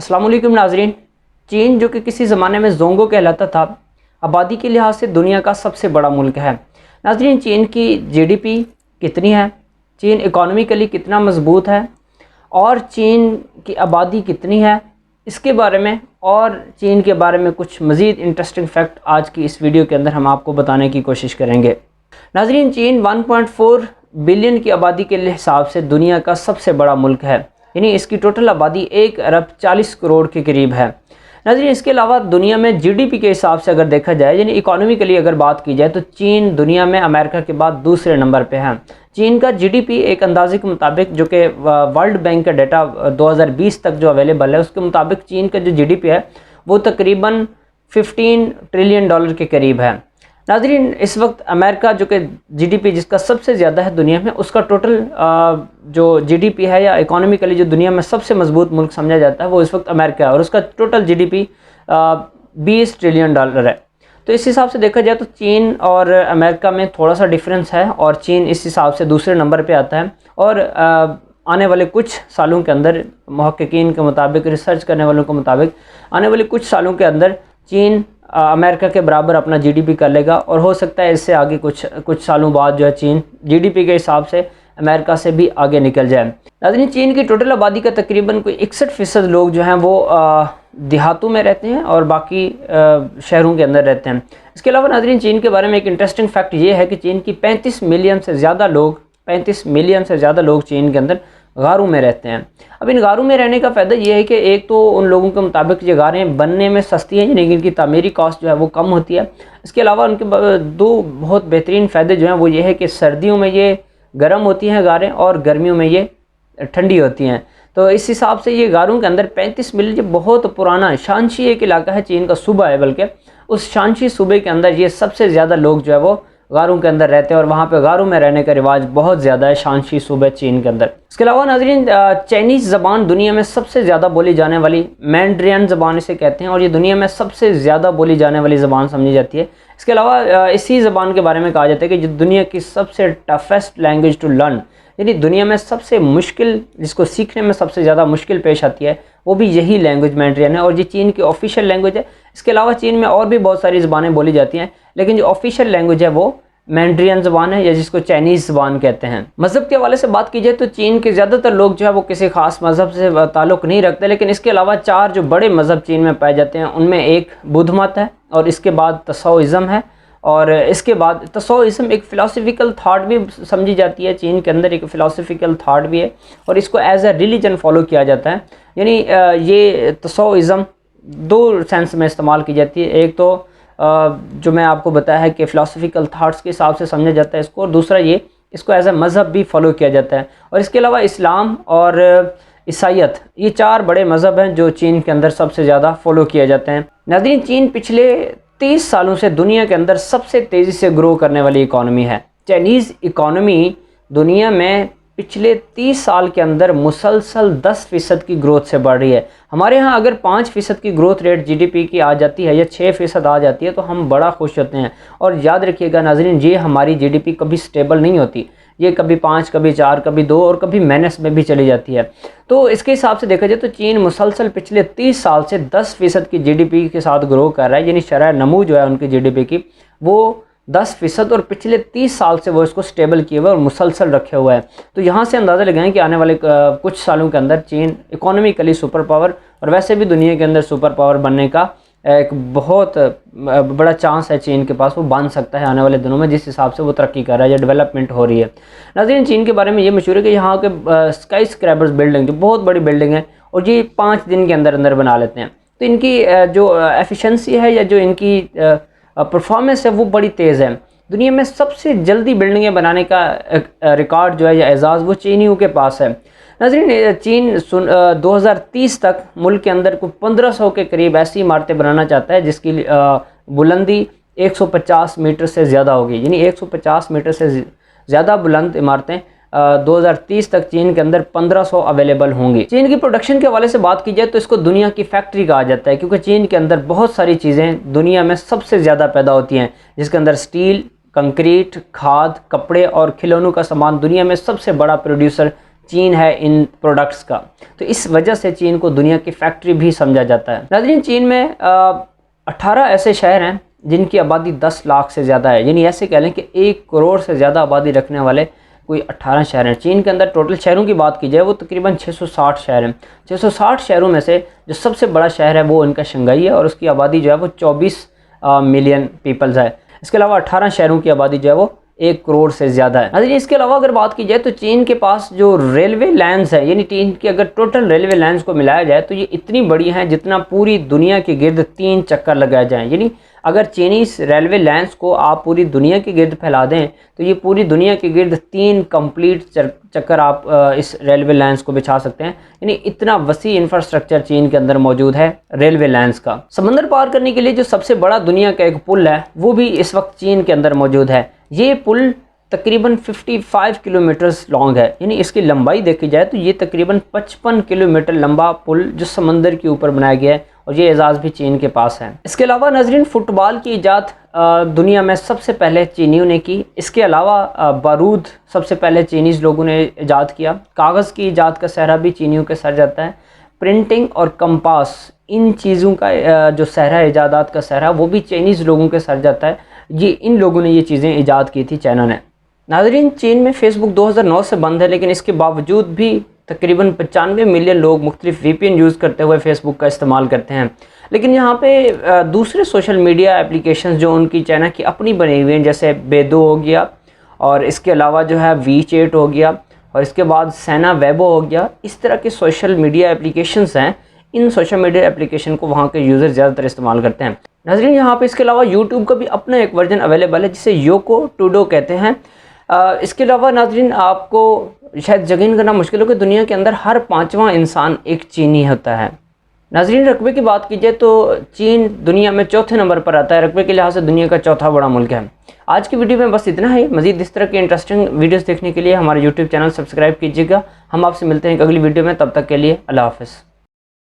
अस्सलाम वालेकुम नाजरीन। चीन जो कि किसी ज़माने में जोंगो कहलाता था, आबादी के लिहाज से दुनिया का सबसे बड़ा मुल्क है। नाजरीन, चीन की जीडीपी कितनी है, चीन इकोनॉमिकली कितना मजबूत है और चीन की आबादी कितनी है, इसके बारे में और चीन के बारे में कुछ मज़ीद इंटरेस्टिंग फैक्ट आज की इस वीडियो के अंदर हम आपको बताने की कोशिश करेंगे। नाजरीन, चीन 1.4 बिलियन की आबादी के हिसाब से दुनिया का सबसे बड़ा मुल्क है, यानी इसकी टोटल आबादी 1 अरब 40 करोड़ के करीब है। नाज़रीन, इसके अलावा दुनिया में जीडीपी के हिसाब से अगर देखा जाए, यानी इकोनॉमिकली अगर बात की जाए, तो चीन दुनिया में अमेरिका के बाद दूसरे नंबर पे है। चीन का जीडीपी एक अंदाजे के मुताबिक, जो कि वर्ल्ड बैंक का डाटा 2020 तक जो अवेलेबल है, उसके मुताबिक चीन का जो जीडीपी है वो तकरीबन 15 ट्रिलियन डॉलर के करीब है। नाज़रीन, इस वक्त अमेरिका जो कि जीडीपी जिसका सबसे ज़्यादा है दुनिया में, उसका टोटल जो जीडीपी है या इकोनॉमिकली जो दुनिया में सबसे मजबूत मुल्क समझा जाता है वो इस वक्त अमेरिका है, और उसका टोटल जीडीपी 20 ट्रिलियन डॉलर है। तो इस हिसाब से देखा जाए तो चीन और अमेरिका में थोड़ा सा डिफरेंस है, और चीन इस हिसाब से दूसरे नंबर पर आता है। और आने वाले कुछ सालों के अंदर, मुहक्किकीन के मुताबिक, रिसर्च करने वालों के मुताबिक, आने वाले कुछ सालों के अंदर चीन अमेरिका के बराबर अपना जीडीपी कर लेगा, और हो सकता है इससे आगे कुछ सालों बाद जो है चीन जीडीपी के हिसाब से अमेरिका से भी आगे निकल जाए। नाज़रीन, चीन की टोटल आबादी का तकरीबन कोई 61% लोग जो हैं वो देहातों में रहते हैं और बाकी शहरों के अंदर रहते हैं। इसके अलावा नाज़रीन, चीन के बारे में एक इंटरेस्टिंग फैक्ट ये है कि चीन की 35 मिलियन से ज़्यादा लोग चीन के अंदर गारों में रहते हैं। अब इन गारों में रहने का फ़ायदा ये है कि एक तो उन लोगों के मुताबिक ये गारें बनने में सस्ती हैं, यानी कि इनकी तामीरी कॉस्ट जो है वो कम होती है। इसके अलावा उनके दो बहुत बेहतरीन फ़ायदे जो हैं वो ये है कि सर्दियों में ये गर्म होती हैं गारें, और गर्मियों में ये ठंडी होती हैं। तो इस हिसाब से ये गारों के अंदर 35 मिलियन, जो बहुत पुराना शानशी एक इलाका है, चीन का सूबा है, बल्कि उस शानशी सूबे के अंदर ये सबसे ज़्यादा लोग जो है वो गारों के अंदर रहते हैं, और वहाँ पे गारों में रहने का रिवाज बहुत ज़्यादा है शानशी सूबे चीन के अंदर। इसके अलावा नाज़रीन, चाइनीज़ ज़बान दुनिया में सबसे ज़्यादा बोली जाने वाली, मैंड्रियन ज़बान इसे कहते हैं, और ये दुनिया में सबसे ज़्यादा बोली जाने वाली ज़बान समझी जाती है। इसके अलावा इसी ज़बान के बारे में कहा जाता है कि जो दुनिया की सबसे टफेस्ट लैंग्वेज टू लर्न, यानी दुनिया में सबसे मुश्किल, जिसको सीखने में सबसे ज़्यादा मुश्किल पेश आती है, वो भी यही लैंग्वेज मैंड्रियन है, और ये चीन की ऑफिशियल लैंग्वेज है। इसके अलावा चीन में और भी बहुत सारी ज़बानें बोली जाती हैं, लेकिन जो ऑफिशियल लैंग्वेज है वो मैंड्रियन ज़बान है, या जिसको चाइनीज़ ज़बान कहते हैं। मज़हब के हवाले से बात की जाए तो चीन के ज़्यादातर लोग जो है वो किसी ख़ास मज़हब से ताल्लुक़ नहीं रखते, लेकिन इसके अलावा 4 जो बड़े मज़हब चीन में पाए जाते हैं, उनमें एक बुद्ध मत है, और इसके बाद तसाओइज़्म है, और इसके बाद तसाओइज़्म एक फ़िलासफ़िकल थाट भी समझी जाती है। चीन के अंदर एक फ़िलासफ़िकल थाट भी है, और इसको एज अ रिलीजन फॉलो किया जाता है। यानी ये तसाओइज़्म 2 सेंस में इस्तेमाल की जाती है। एक तो जो मैं आपको बताया है कि फ़िलासफ़िकल थाट्स के हिसाब से समझा जाता है इसको, और दूसरा ये इसको एज अ मज़हब भी फ़ॉलो किया जाता है। और इसके अलावा इस्लाम और ईसाईयत, ये 4 बड़े मज़हब हैं जो चीन के अंदर सबसे ज़्यादा फ़ॉलो किए जाते हैं। नाज़रीन, चीन पिछले 30 सालों से दुनिया के अंदर सबसे तेज़ी से ग्रो करने वाली इकॉनमी है। चाइनीज़ इकॉनमी दुनिया में पिछले 30 साल के अंदर मुसलसल 10% की ग्रोथ से बढ़ रही है। हमारे यहाँ अगर 5% की ग्रोथ रेट जीडीपी की आ जाती है, या 6% आ जाती है, तो हम बड़ा खुश होते हैं। और याद रखिएगा नाज़रीन, ये हमारी जीडीपी कभी स्टेबल नहीं होती, ये कभी 5, कभी 4, कभी 2, और कभी माइनस में भी चली जाती है। तो इसके हिसाब से देखा जाए तो चीन मुसलसल पिछले 30 साल से 10% की जीडीपी के साथ ग्रो कर रहा है, यानी शरह नमू जो है उनकी जीडीपी की वो 10%, और पिछले 30 साल से वो इसको स्टेबल किए हुए और मुसलसल रखे हुआ है। तो यहाँ से अंदाज़ा लगाएं कि आने वाले कुछ सालों के अंदर चीन इकोनॉमिकली सुपर पावर, और वैसे भी दुनिया के अंदर सुपर पावर बनने का एक बहुत बड़ा चांस है चीन के पास, वो बन सकता है आने वाले दिनों में, जिस हिसाब से वो तरक्की कर रहा है या डेवलपमेंट हो रही है। नाज़रीन, चीन के बारे में ये मशहूर है कि यहाँ के स्काई स्क्रैपर्स बिल्डिंग, जो बहुत बड़ी बिल्डिंग है, और ये 5 दिन के अंदर अंदर बना लेते हैं। तो इनकी जो एफिशिएंसी है, या जो इनकी परफॉर्मेंस है, वो बड़ी तेज़ है। दुनिया में सबसे जल्दी बिल्डिंगें बनाने का रिकॉर्ड जो है या एजाज़, वो चीनियों के पास है। नाज़रीन, चीन 2030 तक मुल्क के अंदर को 1500 के करीब ऐसी इमारतें बनाना चाहता है जिसकी बुलंदी 150 मीटर से ज़्यादा होगी, यानी 150 मीटर से ज़्यादा बुलंद इमारतें 2030 तक चीन के अंदर 1500 अवेलेबल होंगी। चीन की प्रोडक्शन के हवाले से बात की जाए तो इसको दुनिया की फैक्ट्री कहा जाता है, क्योंकि चीन के अंदर बहुत सारी चीज़ें दुनिया में सबसे ज़्यादा पैदा होती हैं, जिसके अंदर स्टील, कंक्रीट, खाद, कपड़े और खिलौनों का सामान दुनिया में सबसे बड़ा प्रोड्यूसर चीन है इन प्रोडक्ट्स का। तो इस वजह से चीन को दुनिया की फैक्ट्री भी समझा जाता है। नाज़रीन, चीन में 18 ऐसे शहर हैं जिनकी आबादी 10 लाख से ज़्यादा है, यानी ऐसे कह लें कि 1 करोड़ से ज़्यादा आबादी रखने वाले कोई 18 शहर हैं। चीन के अंदर टोटल शहरों की बात की जाए वो तकरीबन 660 शहर हैं। 660 शहरों में से जो सबसे बड़ा शहर है वो इनका शंघाई है और उसकी आबादी जो है वो 24 मिलियन पीपल्स है। इसके अलावा 18 शहरों की आबादी जो है वो 1 करोड़ से ज़्यादा है। नाज़रीन, इसके अलावा अगर बात की जाए तो चीन के पास जो रेलवे लाइन्स है, यानी चीन की अगर टोटल रेलवे लाइन्स को मिलाया जाए तो ये इतनी बड़ी हैं जितना पूरी दुनिया के गिर्द 3 चक्कर लगाए जाएँ। यानी अगर चीनी रेलवे लाइन्स को आप पूरी दुनिया के गिर्द फैला दें तो ये पूरी दुनिया के गिर्द 3 कंप्लीट चक्कर आप इस रेलवे लाइन्स को बिछा सकते हैं। यानी इतना वसी इंफ्रास्ट्रक्चर चीन के अंदर मौजूद है रेलवे लाइन्स का। समंदर पार करने के लिए जो सबसे बड़ा दुनिया का एक पुल है वो भी इस वक्त चीन के अंदर मौजूद है। ये पुल तकरीबन 55 किलोमीटर्स लॉन्ग है, यानी इसकी लंबाई देखी जाए तो ये तकरीबन 55 किलोमीटर लंबा पुल जो समंदर के ऊपर बनाया गया है और ये एजाज़ भी चीन के पास है। इसके अलावा नाज़रीन, फुटबॉल की ईजाद दुनिया में सबसे पहले चीनियों ने की। इसके अलावा बारूद सबसे पहले चीनीज़ लोगों ने ईजाद किया। कागज़ की ईजाद का सहरा भी चीनियों के सर जाता है। प्रिंटिंग और कंपास, इन चीज़ों का जो सहरा ईजादात का सहरा वो भी चाइनीज़ लोगों के सर जाता है। ये इन लोगों ने ये चीज़ें ईजाद की थी, चाइना ने। नाज़रीन, चीन में फ़ेसबुक 2009 से बंद है, लेकिन इसके बावजूद भी तकरीबन 95 मिलियन लोग मुख्तलिफ VPN यूज़ करते हुए फ़ेसबुक का इस्तेमाल करते हैं। लेकिन यहाँ पे दूसरे सोशल मीडिया एप्लीकेशंस जो उनकी चाइना की अपनी बनी हुई हैं, जैसे बेदो हो गया और इसके अलावा जो है वीचेट हो गया और इसके बाद सेना वेबो हो गया, इस तरह के सोशल मीडिया एप्लीकेशंस हैं। इन सोशल मीडिया एप्लीकेशन को वहाँ के यूज़र ज़्यादातर इस्तेमाल करते हैं। नाज़रीन, यहाँ पे इसके अलावा यूट्यूब का भी अपना एक वर्जन अवेलेबल है जिसे योको टूडो कहते हैं। इसके अलावा नाज़रीन, आपको शायद यकीन करना मुश्किल हो कि दुनिया के अंदर हर 5वां इंसान एक चीनी होता है। नाज़रीन, रकबे की बात की जाए तो चीन दुनिया में 4थे नंबर पर आता है। रकबे के लिहाज से दुनिया का 4था बड़ा मुल्क है। आज की वीडियो में बस इतना ही। मज़ीद इस तरह की इंटरेस्टिंग वीडियोस देखने के लिए हमारे YouTube चैनल सब्सक्राइब कीजिएगा। हम आपसे मिलते हैं एक अगली वीडियो में, तब तक के लिए अल्लाह हाफ़िज़।